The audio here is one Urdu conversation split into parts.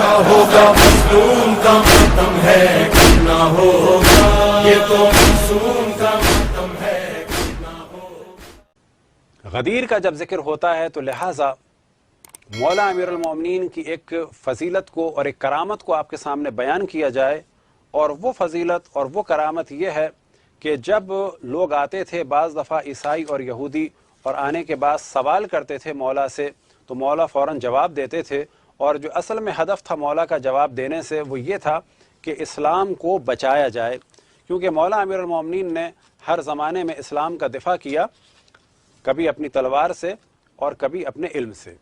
کرنا ہوگا مظلوم کا ماتم ہے کرنا ہوگا یہ تو معصوم کا ماتم ہے کرنا ہوگا. غدیر کا جب ذکر ہوتا ہے تو لہٰذا مولا امیر المومنین کی ایک فضیلت کو اور ایک کرامت کو آپ کے سامنے بیان کیا جائے. اور وہ فضیلت اور وہ کرامت یہ ہے کہ جب لوگ آتے تھے بعض دفعہ عیسائی اور یہودی اور آنے کے بعد سوال کرتے تھے مولا سے تو مولا فوراً جواب دیتے تھے. اور جو اصل میں ہدف تھا مولا کا جواب دینے سے وہ یہ تھا کہ اسلام کو بچایا جائے، کیونکہ مولا امیر المومنین نے ہر زمانے میں اسلام کا دفاع کیا، کبھی اپنی تلوار سے اور کبھی اپنے علم سے.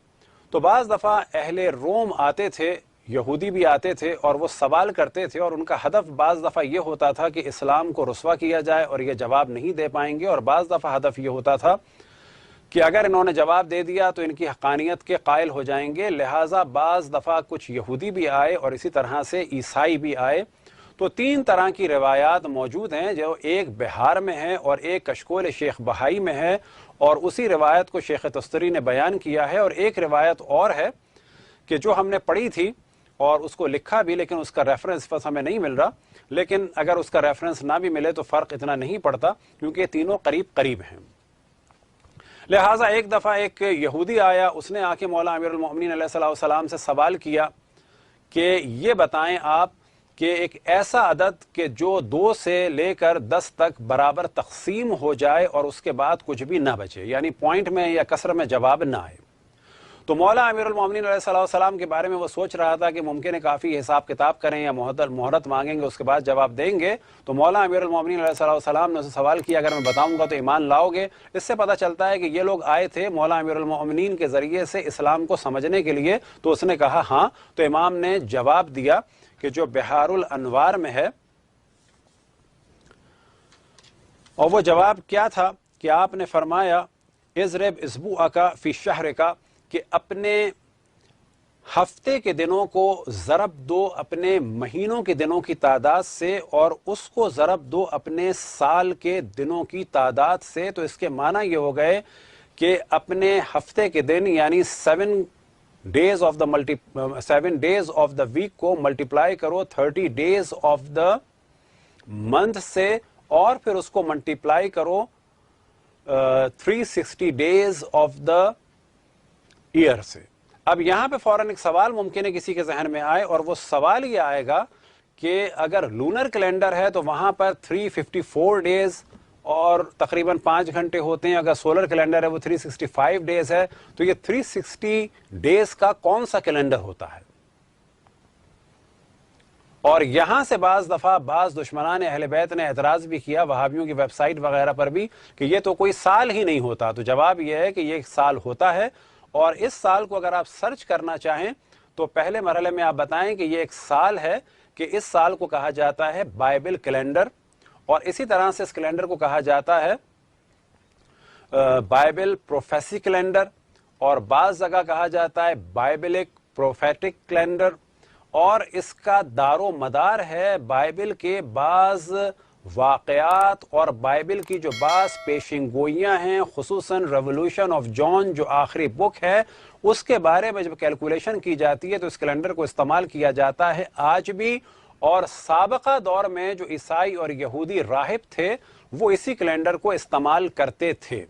تو بعض دفعہ اہل روم آتے تھے، یہودی بھی آتے تھے اور وہ سوال کرتے تھے، اور ان کا ہدف بعض دفعہ یہ ہوتا تھا کہ اسلام کو رسوا کیا جائے اور یہ جواب نہیں دے پائیں گے، اور بعض دفعہ ہدف یہ ہوتا تھا کہ اگر انہوں نے جواب دے دیا تو ان کی حقانیت کے قائل ہو جائیں گے. لہٰذا بعض دفعہ کچھ یہودی بھی آئے اور اسی طرح سے عیسائی بھی آئے. تو تین طرح کی روایات موجود ہیں، جو ایک بہار میں ہے اور ایک کشکول شیخ بہائی میں ہے، اور اسی روایت کو شیخ تستری نے بیان کیا ہے. اور ایک روایت اور ہے کہ جو ہم نے پڑھی تھی اور اس کو لکھا بھی، لیکن اس کا ریفرنس بس ہمیں نہیں مل رہا، لیکن اگر اس کا ریفرنس نہ بھی ملے تو فرق اتنا نہیں پڑتا کیونکہ یہ تینوں قریب قریب ہیں. لہٰذا ایک دفعہ ایک یہودی آیا، اس نے آ کے مولا امیر المومنین علیہ الصلوۃ والسلام سے سوال کیا کہ یہ بتائیں آپ کہ ایک ایسا عدد کہ جو 2 سے لے کر 10 تک برابر تقسیم ہو جائے اور اس کے بعد کچھ بھی نہ بچے، یعنی پوائنٹ میں یا کسر میں جواب نہ آئے. تو مولا امیر المومنین علیہ الصلوۃ والسلام کے بارے میں وہ سوچ رہا تھا کہ ممکن ہے کافی حساب کتاب کریں یا مہرت مانگیں گے، اس کے بعد جواب دیں گے. تو مولا امیر المومنین علیہ الصلوۃ والسلام نے اسے سوال کیا اگر میں بتاؤں گا تو ایمان لاؤ گے؟ اس سے پتہ چلتا ہے کہ یہ لوگ آئے تھے مولا امیر المومنین کے ذریعے سے اسلام کو سمجھنے کے لیے. تو اس نے کہا ہاں. تو امام نے جواب دیا کہ جو بحار الانوار میں ہے، اور وہ جواب کیا تھا کہ آپ نے فرمایا اضرب اسبوعک فی شہرک، کہ اپنے ہفتے کے دنوں کو ضرب دو اپنے مہینوں کے دنوں کی تعداد سے، اور اس کو ضرب دو اپنے سال کے دنوں کی تعداد سے. تو اس کے معنی یہ ہو گئے کہ اپنے ہفتے کے دن یعنی 7 ڈیز آف دا ویک کو ملٹیپلائی کرو 30 ڈیز آف دا منتھ سے، اور پھر اس کو ملٹیپلائی کرو 360 ڈیز آف دا ایئر سے. اب یہاں پہ فوراً ایک سوال ممکن ہے کسی کے ذہن میں آئے، اور وہ سوال یہ آئے گا کہ اگر لونر کیلنڈر ہے تو وہاں پر 354 ڈیز اور تقریباً 5 گھنٹے ہوتے ہیں. اگر سولر کیلنڈر ہے وہ 365 ڈیز ہے. تو یہ 360 ڈیز کا کون سا کیلنڈر ہوتا ہے؟ اور یہاں سے بعض دفعہ بعض دشمنان اہل بیت نے اعتراض بھی کیا وہابیوں کی ویب سائٹ وغیرہ پر بھی کہ یہ تو کوئی سال ہی نہیں ہوتا. تو جواب یہ ہے کہ یہ ایک سال ہوتا ہے، اور اس سال کو اگر آپ سرچ کرنا چاہیں تو پہلے مرحلے میں آپ بتائیں کہ یہ ایک سال ہے، کہ اس سال کو کہا جاتا ہے بائبل کیلنڈر، اور اسی طرح سے اس کیلنڈر کو کہا جاتا ہے بائبل پروفیسی کیلنڈر، اور بعض جگہ کہا جاتا ہے بائبلک پروفیٹک کیلنڈر. اور اس کا دار و مدار ہے بائبل کے بعض واقعات اور بائبل کی جو بعض پیشن گوئیاں ہیں، خصوصاً ریولوشن آف جان جو آخری بک ہے، اس کے بارے میں جب کیلکولیشن کی جاتی ہے تو اس کیلنڈر کو استعمال کیا جاتا ہے آج بھی. اور سابقہ دور میں جو عیسائی اور یہودی راہب تھے وہ اسی کیلنڈر کو استعمال کرتے تھے.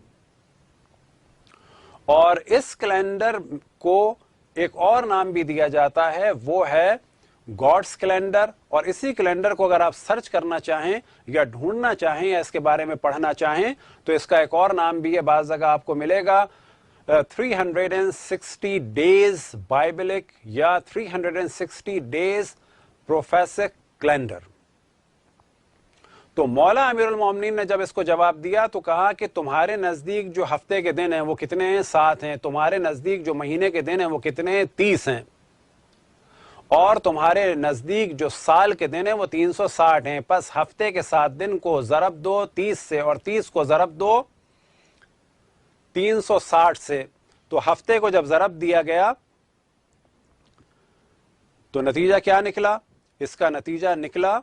اور اس کیلنڈر کو ایک اور نام بھی دیا جاتا ہے، وہ ہے گاڈس کیلنڈر. اور اسی کیلنڈر کو اگر آپ سرچ کرنا چاہیں یا ڈھونڈنا چاہیں یا اس کے بارے میں پڑھنا چاہیں تو اس کا ایک اور نام بھی ہے، بعض جگہ آپ کو ملے گا 360 ڈیز بائبلک یا 360 ڈیز پروفیسک کیلنڈر. تو مولا امیر المومنین نے جب اس کو جواب دیا تو کہا کہ تمہارے نزدیک جو ہفتے کے دن ہیں وہ کتنے ہیں؟ 7 ہیں. تمہارے نزدیک جو مہینے کے دن ہیں وہ کتنے ہیں؟ 30 ہیں. اور تمہارے نزدیک جو سال کے دن ہیں وہ 360 ہیں. پس ہفتے کے 7 دن کو ضرب دو 30 سے، اور 30 کو ضرب دو 360 سے. تو ہفتے کو جب ضرب دیا گیا تو نتیجہ کیا نکلا؟ اس کا نتیجہ نکلا،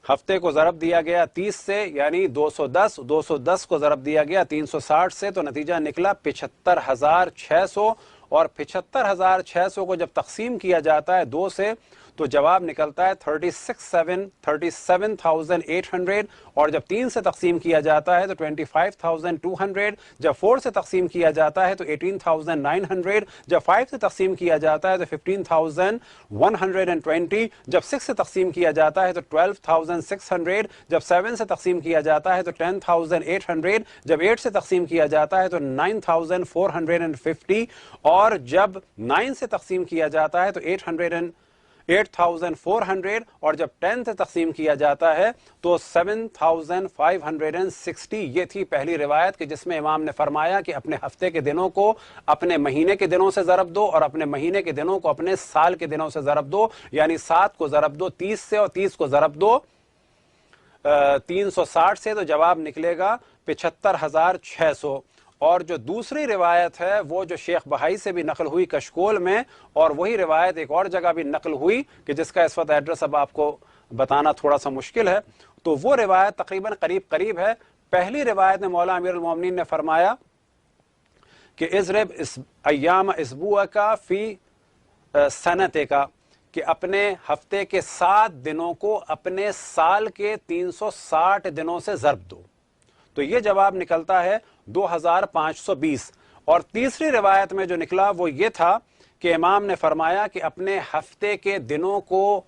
ہفتے کو ضرب دیا گیا 30 سے یعنی 210 کو ضرب دیا گیا 360 سے، تو نتیجہ نکلا 75,600. اور 75,600 کو جب تقسیم کیا جاتا ہے 2 سے تو جواب نکلتا ہے 37,800 اور جب 3 سے تقسیم کیا جاتا ہے تو 25,200 جب 4 سے تقسیم کیا جاتا ہے تو 18,900 جب 5 سے تقسیم کیا جاتا ہے تو 15,120 جب 6 سے تقسیم کیا جاتا ہے تو 12,600 جب 7 سے تقسیم کیا جاتا ہے تو 10,800 جب 8 سے تقسیم کیا جاتا ہے تو 9,450 اور جب 9 سے تقسیم کیا جاتا ہے تو 8,400 اور جب 10 سے تقسیم کیا جاتا ہے تو 7,560. یہ تھی پہلی روایت کہ جس میں امام نے فرمایا کہ اپنے ہفتے کے دنوں کو اپنے مہینے کے دنوں سے ضرب دو اور اپنے مہینے کے دنوں کو اپنے سال کے دنوں سے ضرب دو، یعنی 7 کو ضرب دو 30 سے اور 30 کو ضرب دو 360 سے، تو جواب نکلے گا 75,600. اور جو دوسری روایت ہے وہ جو شیخ بہائی سے بھی نقل ہوئی کشکول میں، اور وہی روایت ایک اور جگہ بھی نقل ہوئی کہ جس کا اس وقت ایڈریس اب آپ کو بتانا تھوڑا سا مشکل ہے، تو وہ روایت تقریباً قریب ہے. پہلی روایت میں مولا امیر المومنین نے فرمایا کہ اضرب ایام اسبوعک فی سنتک، کہ اپنے ہفتے کے 7 دنوں کو اپنے سال کے 360 دنوں سے ضرب دو، تو یہ جواب نکلتا ہے 2,520. اور تیسری روایت میں جو نکلا وہ یہ تھا کہ امام نے فرمایا کہ اپنے ہفتے کے دنوں کو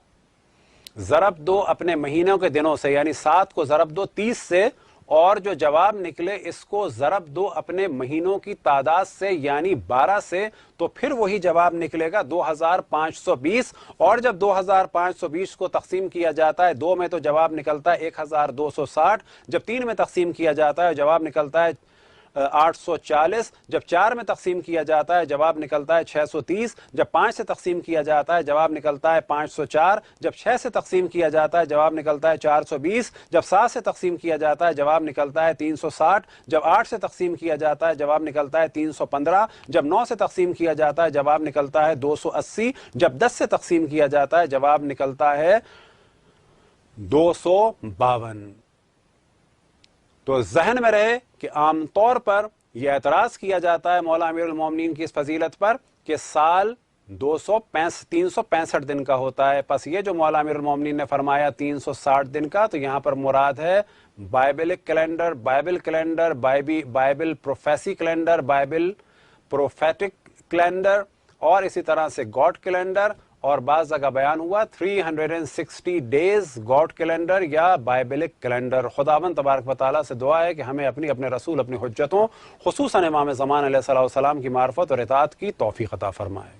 ضرب دو اپنے مہینوں کے دنوں سے، یعنی 7 کو ضرب دو 30 سے، اور جو جواب نکلے اس کو ضرب دو اپنے مہینوں کی تعداد سے یعنی 12 سے، تو پھر وہی جواب نکلے گا 2,520. اور جب 2,520 کو تقسیم کیا جاتا ہے 2 میں تو جواب نکلتا ہے 1,260، جب 3 میں تقسیم کیا جاتا ہے جواب نکلتا ہے 840، جب 4 میں تقسیم کیا جاتا ہے جواب نکلتا ہے 630، جب 5 سے تقسیم کیا جاتا ہے جواب نکلتا ہے 504، جب 6 سے تقسیم کیا جاتا ہے جواب نکلتا ہے 420، جب 7 سے تقسیم کیا جاتا ہے جواب نکلتا ہے 360، جب 8 سے تقسیم کیا جاتا ہے جواب نکلتا ہے 315، جب 9 سے تقسیم کیا جاتا ہے جواب نکلتا ہے 280، جب 10 سے تقسیم کیا جاتا ہے جواب نکلتا ہے 252. تو ذہن میں رہے کہ عام طور پر یہ اعتراض کیا جاتا ہے مولا امیر المومنین کی اس فضیلت پر کہ سال 365 دن کا ہوتا ہے، پس یہ جو مولا امیر المومنین نے فرمایا 360 دن کا، تو یہاں پر مراد ہے Biblical calendar, Bible prophecy calendar, Bible prophetic calendar, اور اسی طرح سے گاڈ کیلنڈر، اور بعض جگہ بیان ہوا 360 ڈیز گاڈ کیلنڈر یا بائبلک کیلنڈر. خداوند تبارک و تعالیٰ سے دعا ہے کہ ہمیں اپنے رسول اپنی حجتوں خصوصاً امام زمان علیہ السلام کی معرفت اور اطاعت کی توفیق عطا فرمائے.